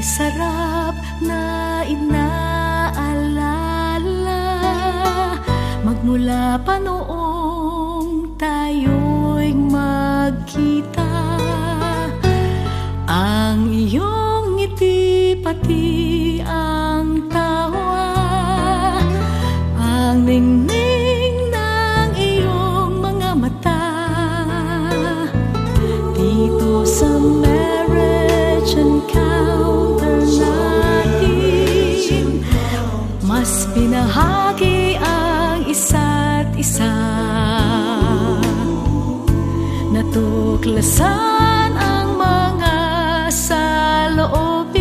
sarap na inaalala, magmula pa noong tayo'y magkita. Ang iyong ngiti pati ang tawa, ang ningning ng iyong mga mata. Dito sa marriage encounter natin, mas binahagi ang isa't isa. Natuklasan ang mga saloobin